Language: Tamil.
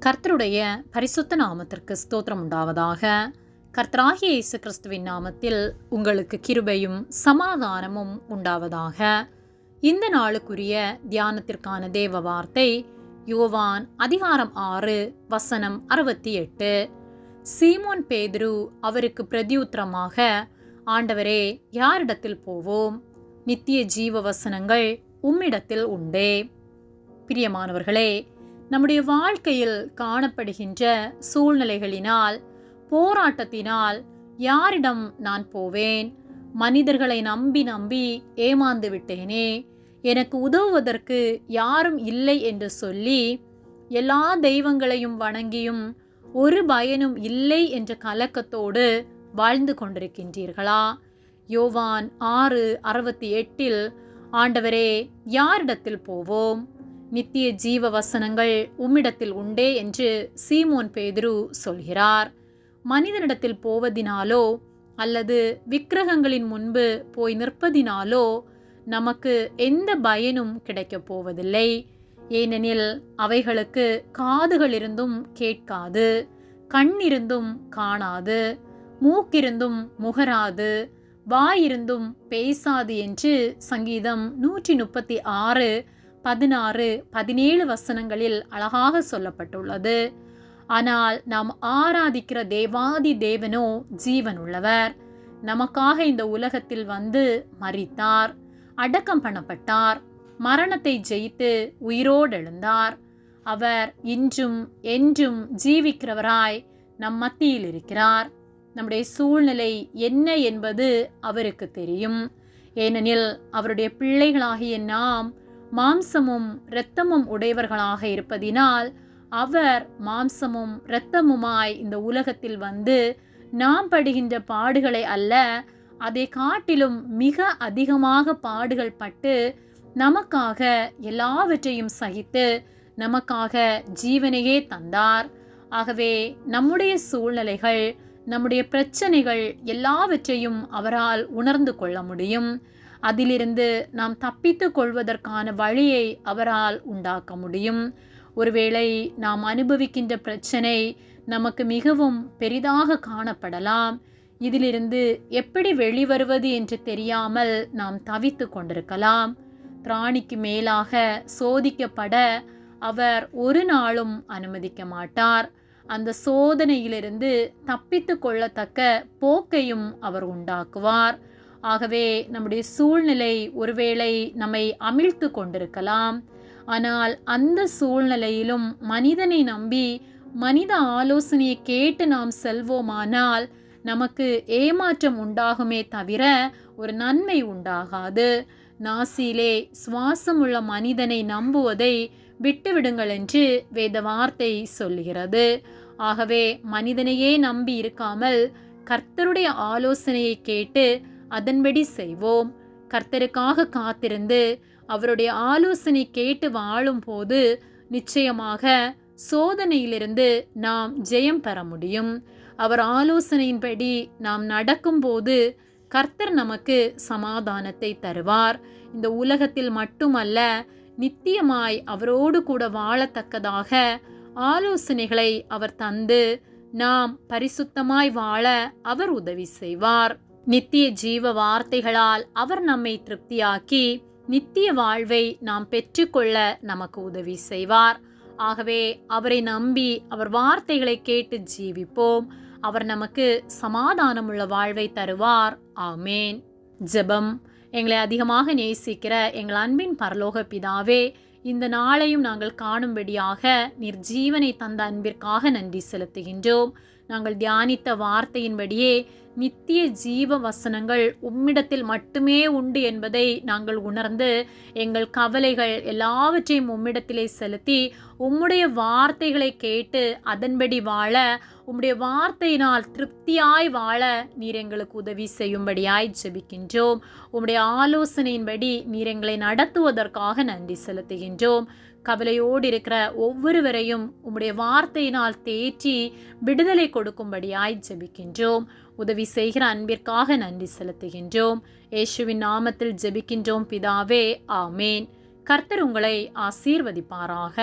கர்த்தருடைய பரிசுத்த நாமத்திற்கு ஸ்தோத்திரம் உண்டாவதாக. கர்த்தராகிய இயேசு கிறிஸ்துவின் நாமத்தில் உங்களுக்கு கிருபையும் சமாதானமும் உண்டாவதாக. இந்த நாளுக்குரிய தியானத்திற்கான தேவ வார்த்தை யோவான் அதிகாரம் 6 வசனம் 68. சீமோன் பேதுரு அவருக்கு பிரதியுத்தரமாக, ஆண்டவரே, யாரிடத்தில் போவோம்? நித்திய ஜீவ வசனங்கள் உம்மிடத்தில் உண்டே. பிரியமானவர்களே, நம்முடைய வாழ்க்கையில் காணப்படுகின்ற சூழ்நிலைகளினால், போராட்டத்தினால் யாரிடம் நான் போவேன்? மனிதர்களை நம்பி நம்பி ஏமாந்து விட்டேனே, எனக்கு உதவுவதற்கு யாரும் இல்லை என்று சொல்லி எல்லா தெய்வங்களையும் வணங்கியும் ஒரு பயனும் இல்லை என்ற கலக்கத்தோடு வாழ்ந்து கொண்டிருக்கின்றீர்களா? யோவான் 6:68 ஆண்டவரே, யாரிடத்தில் போவோம்? நித்திய ஜீவ வசனங்கள் உம்மிடத்தில் உண்டே என்று சீமோன் பேதுரு சொல்கிறார். மனிதனிடத்தில் போவதினாலோ அல்லது விக்கிரகங்களின் முன்பு போய் நிற்பதினாலோ நமக்கு எந்த பயனும் கிடைக்கப் போவதில்லை. ஏனெனில் அவைகளுக்கு காதுகள் இருந்தும் கேட்காது, கண் இருந்தும் காணாது, மூக்கிருந்தும் முகராது, வாயிருந்தும் பேசாது என்று சங்கீதம் 136 16 17 வசனங்களில் அழகாக சொல்லப்பட்டுள்ளது. ஆனால் நாம் ஆராதிக்கிற தேவாதி தேவனோ ஜீவன் உள்ளவர். நமக்காக இந்த உலகத்தில் வந்து மரித்தார், அடக்கம் பண்ணப்பட்டார், மரணத்தை ஜெயித்து உயிரோடு எழுந்தார். அவர் இன்றும் என்றும் ஜீவிக்கிறவராய் நம் மத்தியில் இருக்கிறார். நம்முடைய சூழ்நிலை என்ன என்பது அவருக்கு தெரியும். ஏனெனில் அவருடைய பிள்ளைகளாகிய நாம் மாம்சமும் இரத்தமும் உடையவர்களாக இருப்பதினால் அவர் மாம்சமும் இரத்தமுமாய் இந்த உலகத்தில் வந்து நாம் படுகின்ற பாடுகளை அல்ல, அதை காட்டிலும் மிக அதிகமாக பாடுகள் பட்டு நமக்காக எல்லாவற்றையும் சகித்து நமக்காக ஜீவனையே தந்தார். ஆகவே நம்முடைய சூழ்நிலைகள், நம்முடைய பிரச்சனைகள் எல்லாவற்றையும் அவரால் உணர்ந்து கொள்ள முடியும். அதிலிருந்து நாம் தப்பித்து கொள்வதற்கான வழியை அவரால் உண்டாக்க முடியும். ஒருவேளை நாம் அனுபவிக்கின்ற பிரச்சனை நமக்கு மிகவும் பெரிதாக காணப்படலாம். இதிலிருந்து எப்படி வெளிவருவது என்று தெரியாமல் நாம் தவித்து கொண்டிருக்கலாம். பிராணிக்கு மேலாக சோதிக்கப்பட அவர் ஒரு நாளும் அனுமதிக்க மாட்டார். அந்த சோதனையிலிருந்து தப்பித்து கொள்ளத்தக்க போக்கையும் அவர் உண்டாக்குவார். ஆகவே நம்முடைய சூழ்நிலை ஒருவேளை நம்மை அமிழ்த்து கொண்டிருக்கலாம். ஆனால் அந்த சூழ்நிலையிலும் மனிதனை நம்பி மனித ஆலோசனையை கேட்டு நாம் செல்வோமானால் நமக்கு ஏமாற்றம் உண்டாகுமே தவிர ஒரு நன்மை உண்டாகாது. நாசியிலே சுவாசமுள்ள மனிதனை நம்புவதை விட்டுவிடுங்கள் என்று வேத வார்த்தை சொல்லுகிறது. ஆகவே மனிதனையே நம்பி இருக்காமல் கர்த்தருடைய ஆலோசனையை கேட்டு அதன்படி செய்வோம். கர்த்தருக்காக காத்திருந்து அவருடைய ஆலோசனை கேட்டு வாழும் போது நிச்சயமாக சோதனையிலிருந்து நாம் ஜெயம் பெற முடியும். அவர் ஆலோசனையின்படி நாம் நடக்கும்போது கர்த்தர் நமக்கு சமாதானத்தை தருவார். இந்த உலகத்தில் மட்டுமல்ல, நித்தியமாய் அவரோடு கூட வாழத்தக்கதாக ஆலோசனைகளை அவர் தந்து நாம் பரிசுத்தமாய் வாழ அவர் உதவி செய்வார். நித்திய ஜீவ வார்த்தைகளால் அவர் நம்மை திருப்தியாக்கி நித்திய வாழ்வை நாம் பெற்றுக்கொள்ள நமக்கு உதவி செய்வார். ஆகவே அவரை நம்பி அவர் வார்த்தைகளை கேட்டு ஜீவிப்போம். அவர் நமக்கு சமாதானமுள்ள வாழ்வை தருவார். ஆமேன். ஜெபம். எங்களை அதிகமாக நேசிக்கிற எங்கள் அன்பின் பரலோக பிதாவே, இந்த நாளையும் நாங்கள் காணும்படியாக நீர் ஜீவனை தந்த அன்பிற்காக நன்றி செலுத்துகின்றோம். நாங்கள் தியானித்த வார்த்தையின்படியே நித்திய ஜீவ வசனங்கள் உம்மிடத்தில் மட்டுமே உண்டு என்பதை நாங்கள் உணர்ந்து எங்கள் கவலைகள் எல்லாவற்றையும் உம்மிடத்திலே செலுத்தி உம்முடைய வார்த்தைகளை கேட்டு அதன்படி வாழ, உம்முடைய வார்த்தையினால் திருப்தியாய் வாழ நீர் எங்களுக்கு உதவி செய்யும்படியாய் ஜெபிக்கின்றோம். உம்முடைய ஆலோசனையின்படி நீர் எங்களை நடத்துவதற்காக நன்றி செலுத்துகின்றோம். கவலையோடு இருக்கிற ஒவ்வொருவரையும் உம்முடைய வார்த்தையினால் தேற்றி விடுதலை கொடுக்கும்படியாய் ஜெபிக்கின்றோம். உதவி செய்கிற அன்பிற்காக நன்றி செலுத்துகின்றோம். இயேசுவின் நாமத்தில் ஜெபிக்கின்றோம் பிதாவே. ஆமேன். கர்த்தர் உங்களை ஆசீர்வதிப்பாராக.